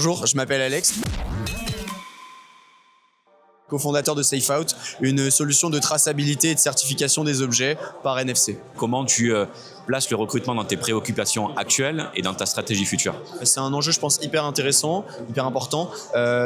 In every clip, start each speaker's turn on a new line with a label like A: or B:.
A: Bonjour, je m'appelle Alex, cofondateur de SafeOut, une solution de traçabilité et de certification des objets par NFC.
B: Comment tu places le recrutement dans tes préoccupations actuelles et dans ta stratégie future?
A: C'est un enjeu, je pense, hyper intéressant, hyper important,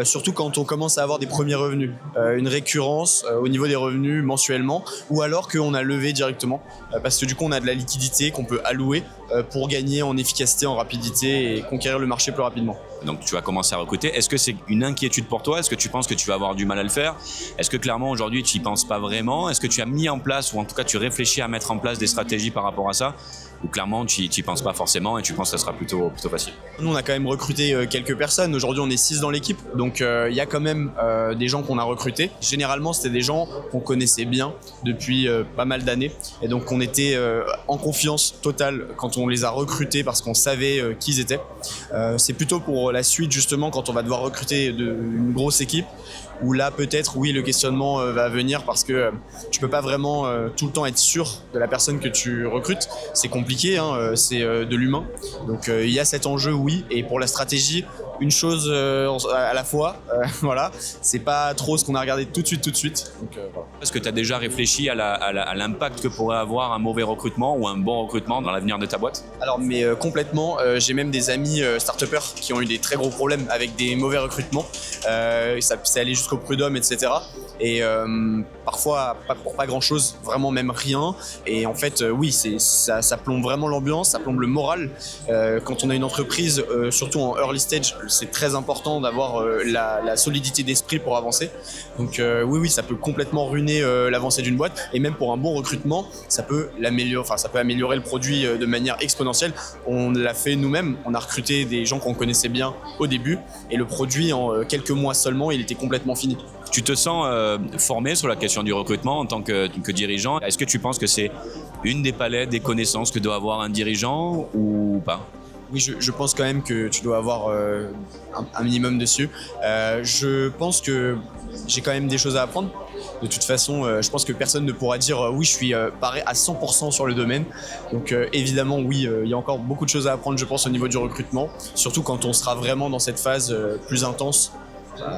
A: surtout quand on commence à avoir des premiers revenus, une récurrence au niveau des revenus mensuellement, ou alors qu'on a levé directement, parce que du coup on a de la liquidité qu'on peut allouer pour gagner en efficacité, en rapidité et conquérir le marché plus rapidement.
B: Donc tu vas commencer à recruter. Est-ce que c'est une inquiétude pour toi? Est-ce que tu penses que tu vas avoir du mal à le faire? Est-ce que clairement aujourd'hui tu n'y penses pas vraiment? Est-ce que tu as mis en place, ou en tout cas tu réfléchis à mettre en place des stratégies par rapport à ça? Ou clairement tu n'y penses pas forcément et tu penses que ça sera plutôt facile?
A: Nous on a quand même recruté quelques personnes, aujourd'hui on est 6 dans l'équipe, donc il y a quand même des gens qu'on a recrutés. Généralement c'était des gens qu'on connaissait bien depuis pas mal d'années, et donc on était en confiance totale quand on les a recrutés parce qu'on savait qui ils étaient. C'est plutôt pour la suite justement quand on va devoir recruter une grosse équipe, où là peut-être oui le questionnement va venir, parce que tu peux pas vraiment tout le temps être sûr de la personne que tu recrutes, c'est compliqué, hein, c'est de l'humain, donc il y a cet enjeu, oui, et pour la stratégie, une chose à la fois, voilà, c'est pas trop ce qu'on a regardé tout de suite, donc voilà.
B: Est-ce que tu as déjà réfléchi à l'impact que pourrait avoir un mauvais recrutement ou un bon recrutement dans l'avenir de ta boîte?
A: Alors mais complètement, j'ai même des amis start-upers qui ont eu des très gros problèmes avec des mauvais recrutements, ça c'est allé jusqu'au prud'homme, etc. Et parfois pour pas grand chose, vraiment même rien, et en fait oui, ça plombe vraiment l'ambiance, ça plombe le moral. Quand on a une entreprise, surtout en early stage, c'est très important d'avoir la solidité d'esprit pour avancer, donc oui ça peut complètement ruiner l'avancée d'une boîte, et même pour un bon recrutement ça peut améliorer le produit de manière exponentielle. On l'a fait nous-mêmes, on a recruté des gens qu'on connaissait bien au début, et le produit en quelques mois seulement il était complètement fini.
B: Tu te sens formé sur la question du recrutement en tant que dirigeant? Est-ce que tu penses que c'est une des palettes des connaissances que doit avoir un dirigeant ou pas?
A: Oui, je pense quand même que tu dois avoir un minimum dessus. Je pense que j'ai quand même des choses à apprendre. De toute façon, je pense que personne ne pourra dire oui, je suis paré à 100% sur le domaine. Donc évidemment, oui, il y a encore beaucoup de choses à apprendre, je pense, au niveau du recrutement. Surtout quand on sera vraiment dans cette phase plus intense,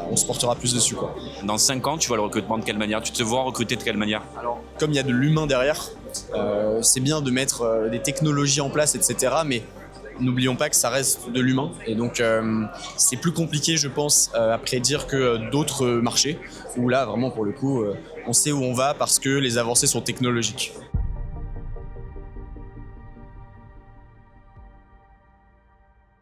A: on se portera plus dessus, quoi.
B: Dans 5 ans, tu vois le recrutement de quelle manière? Tu te vois recruter de quelle manière?
A: Alors, comme il y a de l'humain derrière, c'est bien de mettre des technologies en place, etc. Mais n'oublions pas que ça reste de l'humain, et donc c'est plus compliqué, je pense, à prédire que d'autres marchés, où là vraiment pour le coup on sait où on va parce que les avancées sont technologiques.